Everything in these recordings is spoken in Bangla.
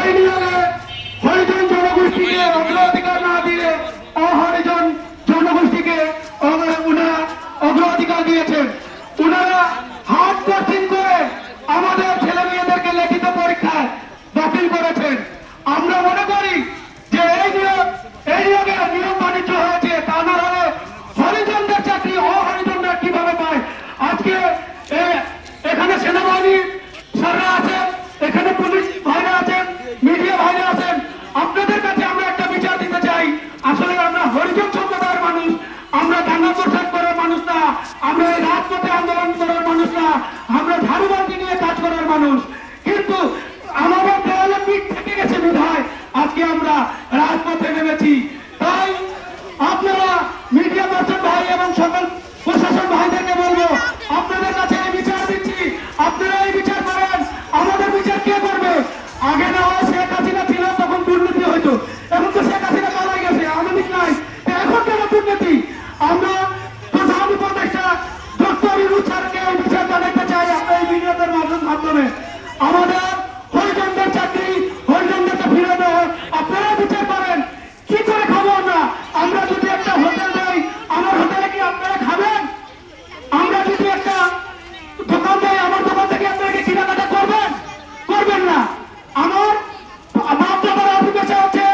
এই নিয়মে হরিজন জনগোষ্ঠীকে অগ্রাধিকার না দিয়ে অহরিজন জনগোষ্ঠীকে উনারা অগ্রাধিকার দিয়েছেন। উনারা হাত কঠিন করে আমাদের ছেলে মেয়েদেরকে লিখিত পরীক্ষায় বাতিল করেছেন। আমরা মনে করি যে এই নিয়োগের নিয়ম বাণিজ্য হয়েছে, তা না হলে হরিজনদের চাকরি অহরিজনরা কিভাবে পায়? আজকে এখানে সেনাবাহিনী স্যাররা আছেন, এখানে পুলিশ ভাইরা আছেন, মিডিয়া ভাইরা আছেন। আপনাদের কাছে আমরা একটা বিচার দিতে চাই। আসলে আমরা হরিজন সম্প্রদায়ের মানুষ, আমরা দাঙ্গা প্রসাদ করার মানুষ না, আমরা এই রাজপথে আন্দোলন করার মানুষ না, আমরা ঝাড়ুবাল্টি নিয়ে কাজ করার মানুষ। কিন্তু আমাদের দেওয়ালে পিঠ থেকে গেছে বিধায় আজকে আমরা রাজপথে নেমেছি। তাই আপনারা মিডিয়া পার্সন ভাই এবং সকল প্রশাসন ভাইদেরকে বলবো, আপনাদের কাছে এই বিচার দিচ্ছি, আপনারা এই বিচার করেন। আমাদের বিচার কে করবে? আগে না হয় শেখ হাসিনা ছিল, তখন দুর্নীতি হইতো। এখন তো শেখ হাসিনা পালাই গেছে, আধুনিক নাই, এখন কেন দুর্নীতি? আমরা প্রধান উপদেষ্টা ডক্টর ইউনূস স্যারকে এই বিচার জানাতে চাই আপনার এই ভিডিওদের মাধ্যমে। আমাদের হরিজনদের চাকরি হরিজনদেরকে ফিরে দেওয়া, আপনারা বিচার করেন। কি করে খাবো আমরা? আমরা যদি একটা হোটেল দেই, আমার হোটেলে কি আপনারা খাবেন? আমরা যদি একটা দোকান দেই, আমার দোকান থেকে আপনারা কি কেনাকাটা করবেন? করবেন না। আমার বাপ দাদার আদি পেশা হচ্ছে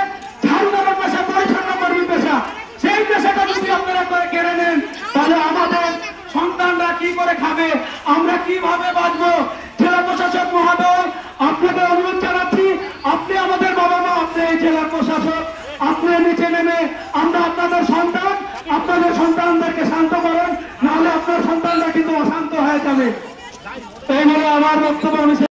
ঝাড়ুদারের পেশা, পরিচ্ছন্ন কর্মীর পেশা। সেই পেশাটা যদি আপনারা করে কেড়ে নেন, তাহলে আমাদের সন্তানরা কি করে খাবে? আমরা কিভাবে বাঁচবো? জেলা প্রশাসক মহোদয়, আপনাকে অনুরোধ জানাচ্ছি, আপনি আমাদের বাবা মা, আপনি এই জেলা প্রশাসক, আপনি নিচে নেমে আমরা আপনাদের সন্তানদেরকে শান্ত করেন, নাহলে আপনার সন্তানরা কিন্তু অশান্ত হয়ে যাবে। এই বলে আমার বক্তব্য অনুসারে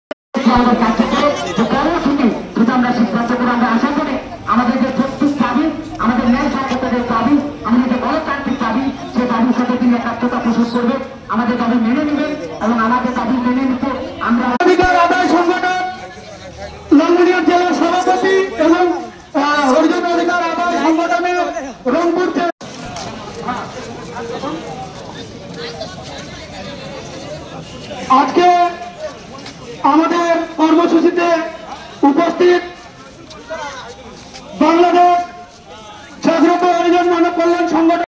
আমরা সিদ্ধান্ত করে আমরা আশা করি আমাদের যে যৌক্তিক দাবি, আমাদের ন্যায় সঙ্গতের দাবি, আমাদের যে গণতান্ত্রিক দাবি, সে দাবির সাথে তিনি একাত্মতা পোষণ করবে, আমাদের দাবি মেনে নেবেন এবং আমাদের দাবি মেনে নিতে আমরা অধিকার আদায় সংগঠন লালমনিরহাট জেলার সভাপতি এবং হরিজন অধিকার আদায় সংগঠনের রংপুর আজকে আমাদের কর্মসূচিতে উপস্থিত বাংলাদেশ জাগ্রত হরিজন মানব কল্যাণ সংগঠন,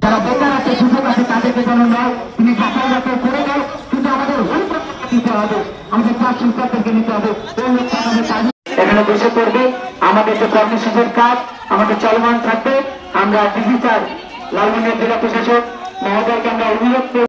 যারা বেকার আছে, সুযোগ আছে, তাদেরকে যেন নয় তিনি ঢাকায় যাতে করে দেয়, কিন্তু আমাদের হরিপক্ষকে নিতে হবে, আমাদের চার শিক্ষকদেরকে নিতে হবে। এখানে বসে পড়বে, আমাদের যে কর্মসূচির কাজ আমাদের চলমান থাকবে। আমরা ডিজিটাল লালমনিরহাট জেলা প্রশাসক মহোদয়কে আমরা অনুরোধ